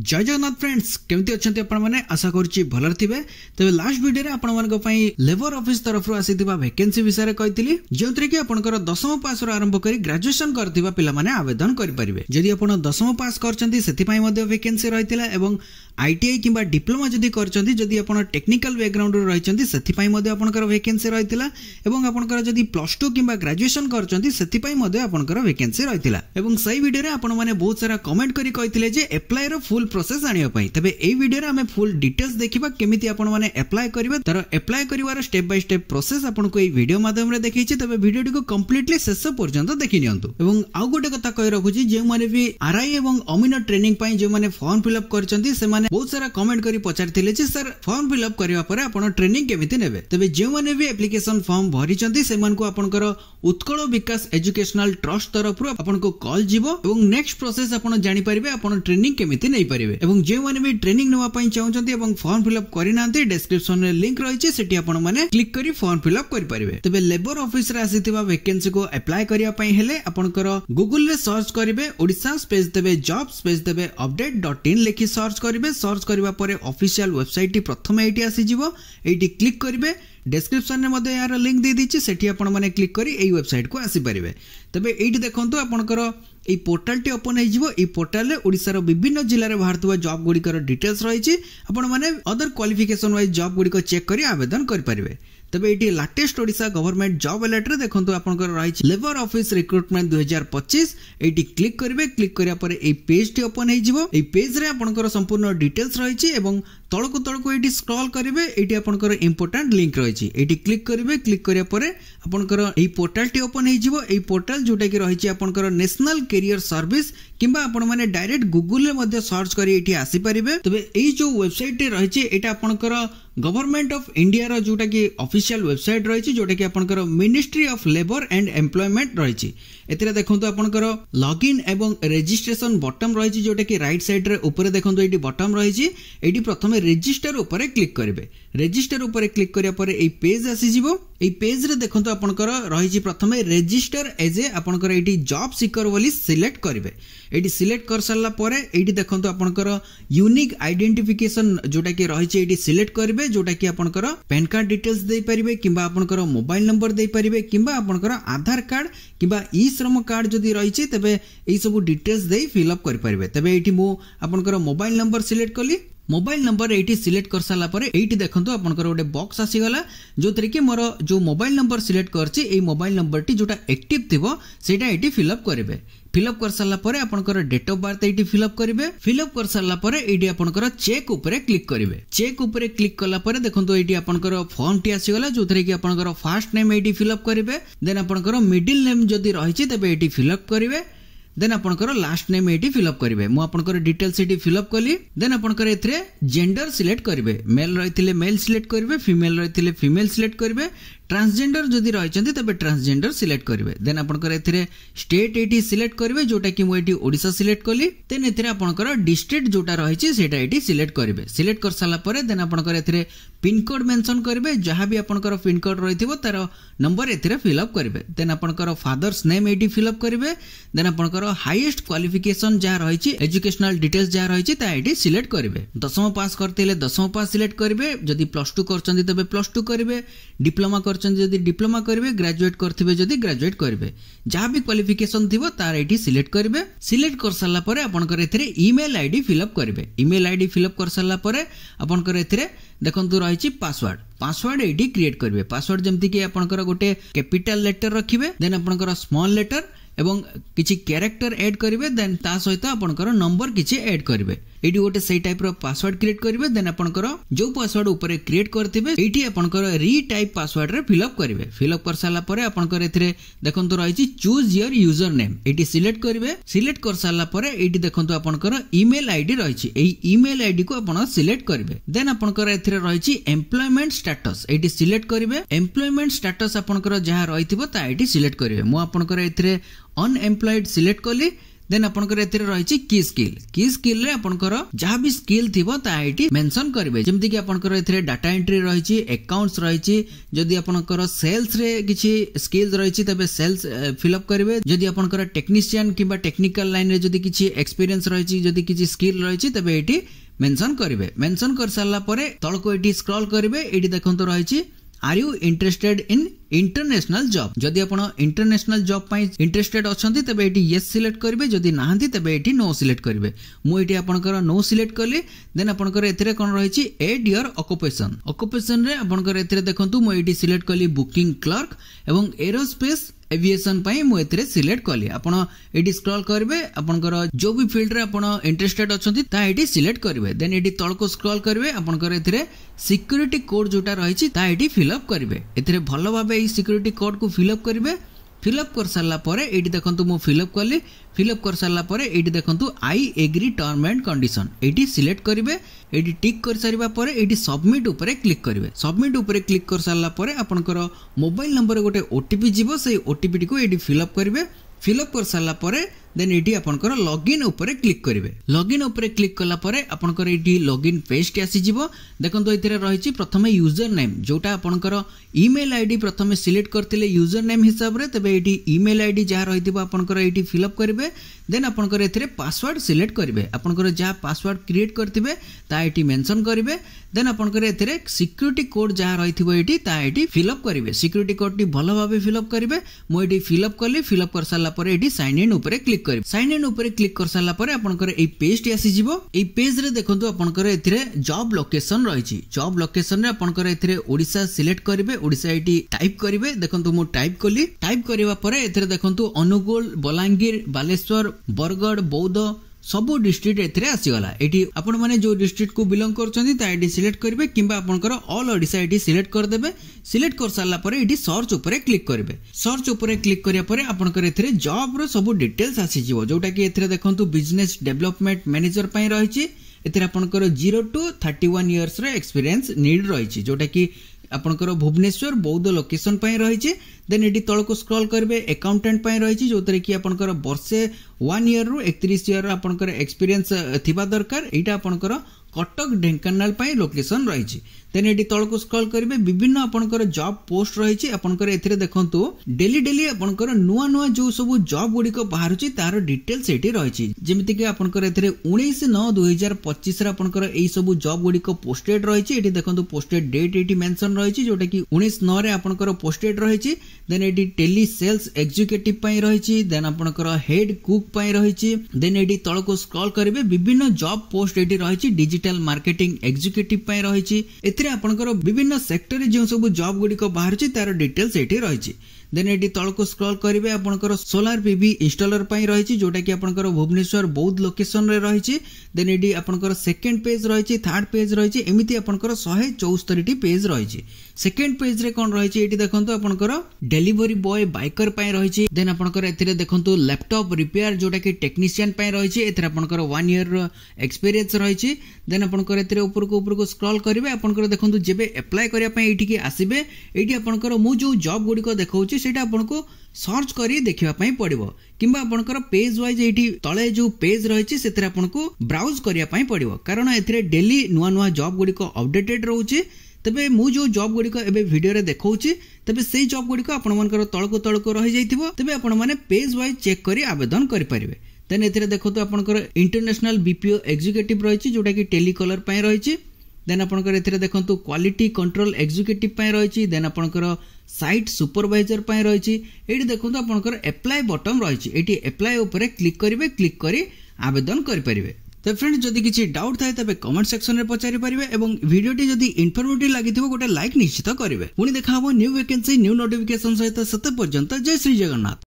जय जगन्नाथ फ्रेंड्स केमती अच्छे आपने आशा करुच्ची भलर थे। तेज लास्ट वीडियो आपण लेबर ऑफिस तरफ आसीथिबा वैकेंसी विषय कही जो कि आपंकर 10वीं पास आरंभ कर ग्रेजुएशन करथिबा पिला माने आवेदन करेंगे। जदि आप 10वीं पास कर वैकेंसी रही आईटीआई किंबा डिप्लोमा जदि करछंती जदि आपण टेक्निकल बैकग्राउंड रहिछंती सेति पई मध्ये आपनकर वैकेंसी रहितिला एवं आपनकर जदि प्लस 2 किंबा ग्रेजुएशन करछंती सेति पई मध्ये आपनकर वैकेंसी रहितिला एवं सही वीडियो रे आपण माने बहुत सारा कमेंट करी कहिथिले जे अप्लाई रो फुल प्रोसेस आनिया पई। तबे एई वीडियो रे हमें फुल डिटेल्स देखिबा केमिति आपण माने अप्लाई करिवे तर अप्लाई करिवार स्टेप बाय स्टेप प्रोसेस आपण को एई वीडियो माध्यम रे देखैछि। तबे वीडियो को कंप्लीटली शेष पर्यंत देखि नियंतु एवं आउ गोटे कथा कहि रखुछि जे माने भी आरआई एवं अमीनो ट्रेनिंग पई जे माने फॉर्म फिल अप करछंती से माने बहुत सारा कमेंट करी पचारथिले जे सर फॉर्म फिल अप करिवा परे आपण ट्रेनिंग केमिति नेबे। तबे जे माने भी एप्लीकेशन फॉर्म भरिचंती से मान को आपनकर उत्कल विकास एजुकेशनल ट्रस्ट तरफ रु आपन को कॉल जीवो एवं नेक्स्ट प्रोसेस आपण जानि परिबे आपण ट्रेनिंग केमिति नै परिबे एवं जे माने भी ट्रेनिंग नेवा पई चाहउचंती एवं फॉर्म फिल अप करि नांती डिस्क्रिप्शन रे लिंक रहिछि सेठी आपण माने क्लिक करी फॉर्म फिल अप करि परिबे। तबे लेबर ऑफिस रे आसीथिबा वैकेंसी को अप्लाई करिया पई हेले आपनकर गूगल रे सर्च करिवे ओडिसा स्पेस देबे जॉब स्पेस देबे update.in लिखि सर्च करिवे। सर्च करिवा परे ऑफिशियल वेबसाइट टी प्रथम एटी आसी जिवो एटी क्लिक करिवे डिस्क्रिप्शन में मध्य यार लिंक दे दीची सेठी आपण माने क्लिक करी एई वेबसाइट को आसी परिबे। तबे एटी देखंतु आपनकर एई पोर्टल टी ओपन हे जिवो। एई पोर्टल रे ओडिसा रो विभिन्न जिल्ला रे भारतवा जॉब गुडी कर डिटेल्स रहिछि आपण माने अदर क्वालिफिकेशन वाइज जॉब गुडी को चेक करी आवेदन कर परिबे। तबे एटी latest Odisha government job alert रे देखंतु आपनकर रहिछि लेबर ऑफिस रिक्रूटमेंट 2025 एटी क्लिक करिवे। क्लिक करिया परे एई पेज टी ओपन हे जिवो। एई पेज रे आपनकर संपूर्ण डिटेल्स रहिछि एवं तळको एटी स्क्रॉल करिवे एटी आपनकर इंपोर्टेंट लिंक रहिछि एटी क्लिक करिवे। क्लिक करिया परे आपनकर एई पोर्टल टी ओपन हे जिवो। एई पोर्टल जोटा कि रहिछि आपनकर नेशनल कैरियर सर्विस किंबा आपण माने डायरेक्ट गूगल रे मध्ये सर्च करी एटी आसी परिबे। तबे एई जो वेबसाइट टी रहिछि एटा आपनकर गवर्नमेंट ऑफ इंडिया रो जोटा कि ऑफिशियल वेबसाइट रहिछि जोटा कि आपनकर ministry of labour and employment रहिछि। एतिरे देखंतु आपनकर लॉगिन एवं रजिस्ट्रेशन बटन रहिछि जोटा कि राइट साइड रे ऊपर देखंतु एटी बटन रहिछि एटी प्रथमे रजिस्टर ऊपर क्लिक करिवे। रजिस्टर ऊपर क्लिक करिया परे एई पेज आसी जिवो। एई पेज रे देखंतु आपनकर रहिछि प्रथमे रजिस्टर एज ए आपनकर एटी जॉब सीकर बोली सिलेक्ट करिवे। एटी सिलेक्ट कर सारला परे एटी देखंतु आपनकर यूनिक आइडेंटिफिकेशन जोटा कि रहिछि एटी सिलेक्ट करिवे जोटा कि आपनकर पैन कार्ड डिटेल्स दे परिबे किंबा आपनकर मोबाइल नंबर दे परिबे किंबा आपनकर आधार कार्ड किंबा ई श्रम कार्ड जदि रहिछि तबे एई सब डिटेल्स दे फिल अप कर परिबे। तबे एटी मो आपनकर मोबाइल नंबर सिलेक्ट कली। मोबाइल नंबर एटी सिलेक्ट कर साला परे एटी देखंतु आपनकर गोटे बॉक्स आसी गला जोतरे कि मोर जो मोबाइल नंबर सिलेक्ट करछि एई मोबाइल नंबर टी जोटा एक्टिव थिबो सेटा एटी फिल अप करिवे। फिल अप कर साला परे आपनकर डेट ऑफ बर्थ एटी फिल अप करिवे। फिल अप कर साला परे एटी आपनकर चेक ऊपर क्लिक करिवे। चेक ऊपर क्लिक कला परे देखंतु एटी आपनकर फॉर्म टी आसी गला जोतरे कि आपनकर फर्स्ट नेम एटी फिल अप करिवे देन आपनकर मिडिल नेम जदि रहिछि तबे एटी फिल अप करिवे देन आपनकर लास्ट नेम एटी फिल अप करिवे। मु आपनकर डिटेल्स एटी फिल अप कली देन आपनकर एथरे जेंडर सिलेक्ट करिवे। मेल रहिथिले मेल सिलेक्ट करिवे फीमेल रहिथिले फीमेल सिलेक्ट करिवे ट्रांसजेंडर जदि रहिचंती तबे ट्रांसजेंडर सिलेक्ट करिवे। देन आपनकर एथरे स्टेट एटी सिलेक्ट करिवे जोटा कि मु एटी ओडिसा सिलेक्ट कली देन एथरे आपनकर डिस्ट्रिक्ट जोटा रहिछि सेटा एटी सिलेक्ट करिवे। सिलेक्ट कर साला परे देन आपनकर एथरे पिन कोड मेंशन करिवे जहां भी आपनकर पिन कोड रहिथिबो तार नंबर एथरे फिल अप करिवे। देन आपनकर फादर्स नेम एटी फिल अप करिवे। देन आपनकर हाईएस्ट क्वालिफिकेशन जहां रहिछि एजुकेशनल डिटेल्स जहां रहिछि ता एटी सिलेक्ट करिवे। 10वीं पास करतेले 10वीं पास सिलेक्ट करिवे जदि प्लस 2 करचंती तबे प्लस 2 करिवे डिप्लोमा जदि डिप्लोमा करिवे ग्रेजुएट करथिबे जदि ग्रेजुएट करिवे जहां भी क्वालिफिकेशन थिबो तार एटी सिलेक्ट करिवे। सिलेक्ट कर साला परे आपनकर एथरे ईमेल आईडी फिल अप करिवे। ईमेल आईडी फिल अप कर साला परे आपनकर एथरे देखंतु रहिछि पासवर्ड एटी क्रिएट करिवे। पासवर्ड जेमति कि आपनकर गोटे कैपिटल लेटर रखिवे देन आपनकर स्मॉल लेटर एवं किछि कैरेक्टर ऐड करिवे देन ता सहित आपनकर नंबर किछि ऐड करिवे। एटी गोटे सही टाइप रो पासवर्ड क्रिएट करिवे देन आपनकर जो पासवर्ड ऊपर क्रिएट करथिबे एटी आपनकर रीटाइप पासवर्ड रे फिल अप करिवे। फिल अप कर साला परे आपनकर एथरे देखंतु रहिछि चूज योर यूजर नेम एटी सिलेक्ट करिवे। सिलेक्ट कर साला परे एटी देखंतु आपनकर ईमेल आईडी रहिछि एई ईमेल आईडी को आपण सिलेक्ट करिवे। देन आपनकर एथरे रहिछि एम्प्लॉयमेंट स्टेटस एटी सिलेक्ट करिवे। एम्प्लॉयमेंट स्टेटस आपनकर जहा रहिथिबो ता एटी सिलेक्ट करिवे। मु आपनकर एथरे अनएम्प्लॉयड सिलेक्ट कली देन आपनकर एथिरे रहिछि की स्किल रे आपनकर जहाँ भी स्किल थिबो ता एटी मेंशन करबे जेमति कि आपनकर एथिरे डाटा एंट्री रहिछि अकाउंट्स रहिछि जदि आपनकर सेल्स रे किछि स्किल्स रहिछि तबे सेल्स फिलअप करबे जदि आपनकर टेक्नीशियन किबा टेक्निकल लाइन रे जदि किछि एक्सपीरियंस रहिछि जदि किछि स्किल रहिछि तबे एटी मेंशन करबे मेंशन कर सारला परे तळको एटी स्क्रॉल करबे एटी देखंतो रहिछि are you interested in international job जदि आपण इंटरनेशनल जॉब पाई इंटरेस्टेड अछंती तबे एटी यस सिलेक्ट करबे जदि नाहंती तबे एटी नो सिलेक्ट करबे मु एटी आपनकर नो सिलेक्ट करली देन आपनकर एथिरे कोन रहिछि एड योर ऑक्युपेशन रे आपनकर एथिरे देखंतु मु एटी सिलेक्ट करली बुकिंग क्लर्क एवं एरोस्पेस एविएशन पाई मु एथिरे सिलेक्ट करली आपण एटी स्क्रॉल करबे आपनकर जो भी फील्ड रे आपण इंटरेस्टेड अछंती ता एटी सिलेक्ट करबे देन एटी तळको स्क्रॉल करबे आपनकर एथिरे सिक्योरिटी कोड जोटा रहिछि ता एटी फिलअप करबे एथिरे भलो भाबे ई सिक्योरिटी कोड को फिलअप करबे फिलअप कर सारला परे एटी देखंतु मु फिलअप करली फिलअप कर सारला परे एटी देखंतु I agree term and condition एटी सिलेक्ट करबे एटी टिक कर सारिबा परे एटी सबमिट ऊपर क्लिक करबे सबमिट ऊपर क्लिक कर सारला परे आपनकर मोबाइल नंबर गोटे ओटीपी जीवो से ओटीपी को एटी फिलअप करबे फिलअप कर सारला परे देन एटी आपनकर लॉगिन ऊपर क्लिक करिवे लॉगिन ऊपर क्लिक कला परे आपनकर एटी लॉगिन पेज के आसी जिवो देखंतो एथिरे रहिछि प्रथमे यूजर नेम जोटा आपनकर ईमेल आईडी प्रथमे सिलेक्ट करथिले यूजर नेम हिसाब रे तबे एटी ईमेल आईडी जहा रहिथिबो आपनकर एटी फिलअप करिवे देन आपनकर एथिरे पासवर्ड सिलेक्ट करिवे आपनकर जहा पासवर्ड क्रिएट करथिबे ता एटी मेंशन करिवे देन आपनकर एथिरे सिक्योरिटी कोड जहा रहिथिबो एटी ता एटी फिलअप करिवे सिक्योरिटी कोड टी भलो भाबे फिलअप करिवे मो एटी फिलअप करली फिलअप कर सारला परे एटी साइन इन ऊपर क्लिक साइन इन ऊपर क्लिक कर सारला परे आपनकर ए पेज टी आसी जिवो ए पेज रे देखंतु आपनकर एथिरे जॉब लोकेशन रहिछि जॉब लोकेशन रे आपनकर एथिरे ओडिसा सिलेक्ट करिवे ओडिसा एटी टाइप करिवे देखंतु मु टाइप करली टाइप करिवा परे एथिरे देखंतु अनुगुल बलांगीर बालेश्वर बरगढ़ बौद्ध सबो डिस्ट्रिक्ट एथिरे आसीगला एटी आपण माने जो डिस्ट्रिक्ट को बिलोंग करछंती ता एटी सिलेक्ट करिवे किंबा आपनकर ऑल ओडिसा एटी सिलेक्ट कर देबे सिलेक्ट कर सारला परे एटी सर्च ऊपर क्लिक करिवे सर्च ऊपर क्लिक करिया परे आपनकर एथिरे जॉब रो सबो डिटेल्स आसी जिवो जोटा कि एथिरे देखंतु बिजनेस डेवलपमेंट मैनेजर पई रहिछि एथिरे आपनकर 0 to 31 इयर्स रो एक्सपीरियंस नीड रहिछि जोटा कि आपनकर भुवनेश्वर बौद्ध लोकेशन पई रहिछि देन एटी तळको स्क्रॉल करबे अकाउंटेंट पई रहिछि जोतरे कि आपनकर वर्षे 1 ईयर रो 31 ईयर आपनकर एक्सपीरियंस थिबा दरकार एटा आपनकर कटक ढेंकानाल पई लोकेशन रहिछि देन एटी तळको स्क्रॉल करबे विभिन्न आपनकर जॉब पोस्ट रहिछि आपनकर एथिरे देखंतु डेली आपनकर नुवा नुवा जो सब जॉब गुडी को बाहरुछि तार डिटेल्स एटी रहिछि जेमिति कि आपनकर एथिरे 19/9/2025 रे आपनकर एई सब जॉब गुडी को पोस्टेड रहिछि एटी देखंतु पोस्टेड डेट एटी मेंशन रहिछि जोटा कि 19/9 रे आपनकर पोस्टेड रहिछि देन एटी टेली सेल्स एग्जीक्यूटिव पई रहिछि देन आपनकर हेड कुक पई रहिछि देन एटी तळको स्क्रॉल करबे विभिन्न जॉब पोस्ट एटी रहिछि डिजिटल मार्केटिंग एग्जीक्यूटिव पई रहिछि आपनकर विभिन्न सेक्टर रे जो सब जॉब गुडी को बाहर छि तार डिटेल्स एठी रहिछि देन एटी तळको स्क्रॉल करिवे आपनकर सोलार पीवी इंस्टॉलर पई रहिछि जोटा कि आपनकर भुवनेश्वर बौद्ध लोकेशन रे रहिछि देन एटी आपनकर सेकंड पेज रहिछि थर्ड पेज रहिछि एमिति आपनकर 174 टी पेज रहिछि सेकंड पेज रे कोन रहिछि एटी देखंतु आपनकर डिलीवरी बॉय बाइकर पई रहिछि देन आपनकर एथिरे देखंतु लैपटॉप रिपेयर जोटा कि टेक्नीशियन पई रहिछि एथिरे आपनकर 1 ईयर एक्सपीरियंस रहिछि देन आपनकर एथिरे ऊपर को स्क्रॉल करिवे आपनकर देखंतु जेबे अप्लाई करिया पई एठी कि आसीबे एठी आपनकर मु जो जॉब गुडी को देखाउछि सेटा आपनको सर्च करी देखिबा पई पड़िबो किंबा आपनकर पेज वाइज एठी तळे जो पेज रहिछि सेतरे आपनको ब्राउज करिया पई पड़िबो कारण एथिरे डेली नुवा नुवा जॉब गुडी को अपडेटेड रहउछि तबे मु जो जॉब गुडी को एबे वीडियो रे देखाउछि तबे सेही जॉब गुडी को आपण मानकर तळको रहि जाइथिबो तबे आपण माने पेज वाइज चेक करी आवेदन करि परिबे देन एथिरे देखतो आपनकर इंटरनेशनल बीपीओ एग्जीक्यूटिव रहिछि जोटा कि टेलीकॉलर पई रहिछि देन आपनकर एथिरे देखंतु क्वालिटी कंट्रोल एग्जीक्यूटिव पई रहिछि देन आपनकर साइट सुपरवाइजर पई रहिछि एठी देखंतु आपनकर अप्लाई बटन रहिछि एठी अप्लाई ऊपर क्लिक करिवे क्लिक करी आवेदन करि परिबे तो फ्रेंड्स जदि किछि डाउट थाए तबे कमेंट सेक्शन रे पचारि परिबे एवं वीडियोटी जदि इन्फॉर्मेटिव लागिथिबो गोटे लाइक निश्चित करिवे पुनी देखाबो न्यू वैकेंसी न्यू नोटिफिकेशन सहित सते पर्यंत जय श्री जगन्नाथ।